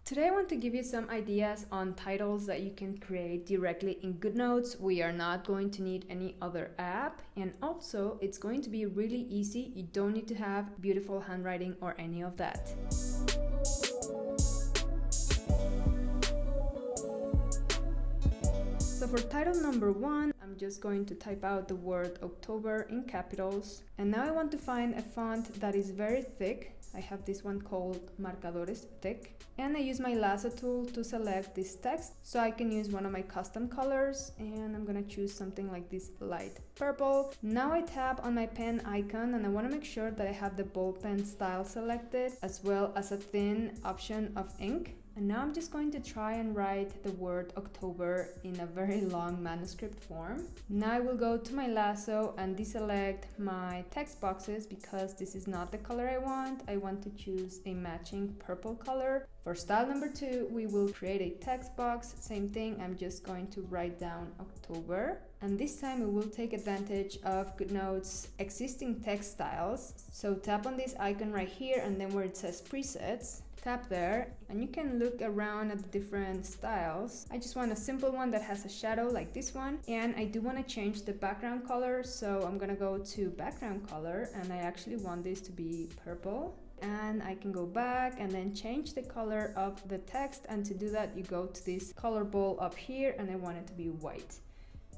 Today I want to give you some ideas on titles that you can create directly in GoodNotes. We are not going to need any other app, and also it's going to be really easy. You don't need to have beautiful handwriting or any of that. So for title number 1, I'm just going to type out the word October in capitals. And now I want to find a font that is very thick. I have this one called Marcadores Thick. And I use my lasso tool to select this text. So I can use one of my custom colors. And I'm gonna choose something like this light purple. Now I tap on my pen icon and I wanna make sure that I have the ball pen style selected, as well as a thin option of ink. And now I'm just going to try and write the word October in a very long manuscript form. Now I will go to my lasso and deselect my text boxes because this is not the color I want. I want to choose a matching purple color. For style number 2, we will create a text box. Same thing, I'm just going to write down October. And this time we will take advantage of GoodNotes' existing text styles. So tap on this icon right here, and then where it says presets, tap there, and you can look around at the different styles. I just want a simple one that has a shadow like this one, and I do want to change the background color, so I'm gonna go to background color, and I actually want this to be purple. And I can go back and then change the color of the text, and to do that you go to this color ball up here, and I want it to be white.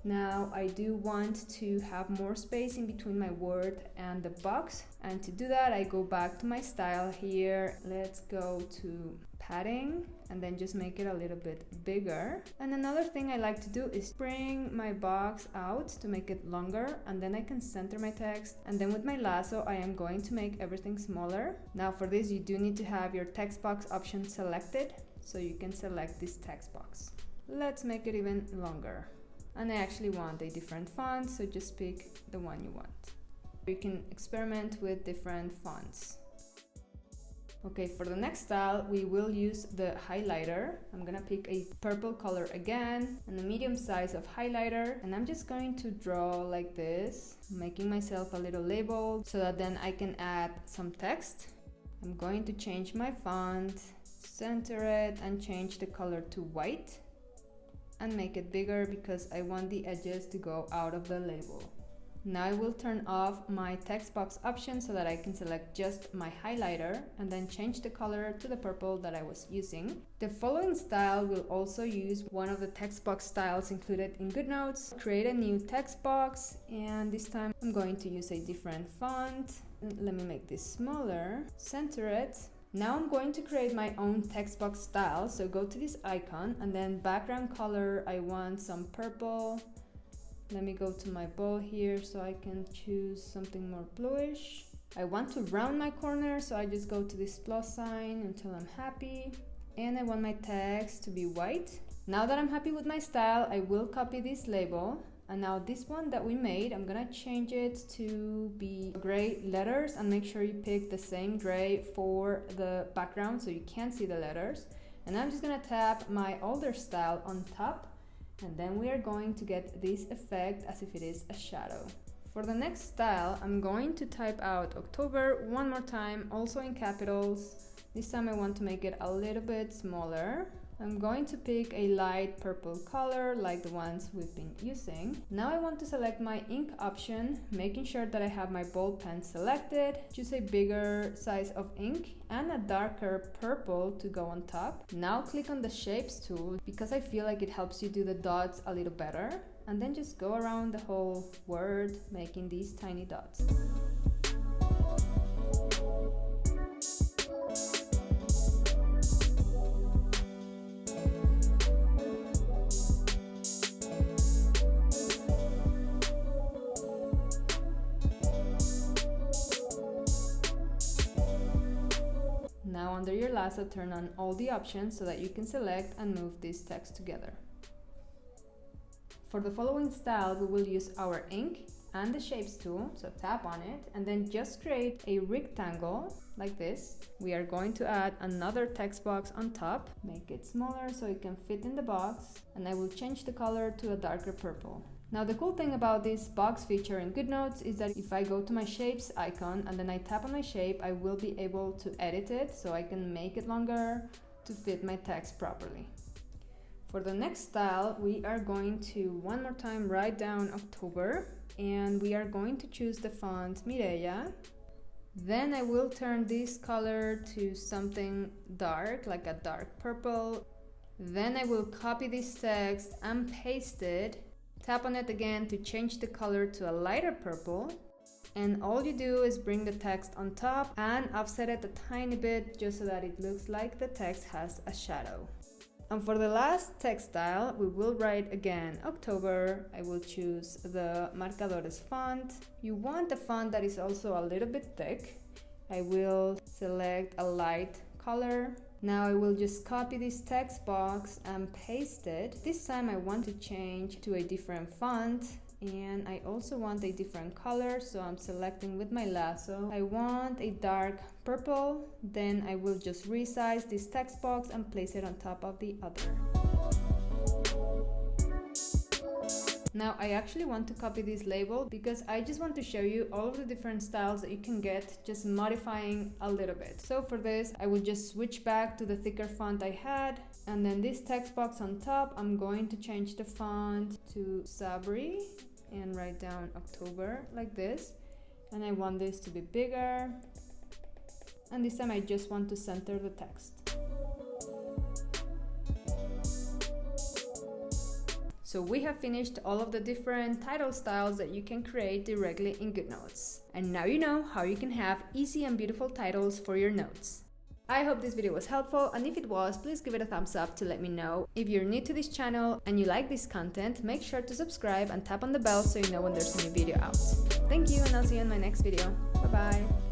Now I do want to have more space in between my word and the box, and to do that I go back to my style here. Let's go to padding and then just make it a little bit bigger. And another thing I like to do is bring my box out to make it longer, and then I can center my text, and then with my lasso I am going to make everything smaller. Now for this you do need to have your text box option selected, so you can select this text box. Let's make it even longer. And I actually want a different font, so just pick the one you want. You can experiment with different fonts. Okay, for the next style, we will use the highlighter. I'm gonna pick a purple color again and a medium size of highlighter, and I'm just going to draw like this, making myself a little label so that then I can add some text. I'm going to change my font, center it, and change the color to white, and make it bigger because I want the edges to go out of the label. Now I will turn off my text box option so that I can select just my highlighter and then change the color to the purple that I was using. The following style will also use one of the text box styles included in GoodNotes. Create a new text box, and this time I'm going to use a different font. Let me make this smaller, center it. Now I'm going to create my own text box style, so go to this icon and then background color, I want some purple. Let me go to my ball here so I can choose something more bluish. I want to round my corner, so I just go to this plus sign until I'm happy. And I want my text to be white. Now that I'm happy with my style, I will copy this label. And now this one that we made, I'm gonna change it to be gray letters, and make sure you pick the same gray for the background so you can't see the letters. And I'm just gonna tap my older style on top, and then we are going to get this effect as if it is a shadow. For the next style, I'm going to type out October one more time, also in capitals. This time I want to make it a little bit smaller. I'm going to pick a light purple color like the ones we've been using. Now I want to select my ink option, making sure that I have my ball pen selected. Choose a bigger size of ink and a darker purple to go on top. Now click on the shapes tool because I feel like it helps you do the dots a little better. And then just go around the whole word, making these tiny dots. Now under your lasso, turn on all the options so that you can select and move this text together. For the following style, we will use our ink and the shapes tool, so tap on it and then just create a rectangle like this. We are going to add another text box on top, make it smaller so it can fit in the box, and I will change the color to a darker purple. Now the cool thing about this box feature in GoodNotes is that if I go to my shapes icon and then I tap on my shape, I will be able to edit it, so I can make it longer, to fit my text properly. For the next style, we are going to one more time write down October, and we are going to choose the font Mireia. Then I will turn this color to something dark, like a dark purple. Then I will copy this text and paste it. Tap on it again to change the color to a lighter purple. And all you do is bring the text on top and offset it a tiny bit just so that it looks like the text has a shadow. And for the last text style, we will write again October. I will choose the Marcadores font. You want a font that is also a little bit thick. I will select a light color. Now I will just copy this text box and paste it. This time I want to change to a different font, and I also want a different color, so I'm selecting with my lasso. I want a dark purple, then I will just resize this text box and place it on top of the other. Now I actually want to copy this label because I just want to show you all of the different styles that you can get just modifying a little bit. So for this, I will just switch back to the thicker font I had, and then this text box on top, I'm going to change the font to Sabri and write down October like this. And I want this to be bigger, and this time I just want to center the text. So we have finished all of the different title styles that you can create directly in GoodNotes. And now you know how you can have easy and beautiful titles for your notes. I hope this video was helpful, and if it was, please give it a thumbs up to let me know. If you're new to this channel and you like this content, make sure to subscribe and tap on the bell so you know when there's a new video out. Thank you, and I'll see you in my next video. Bye bye!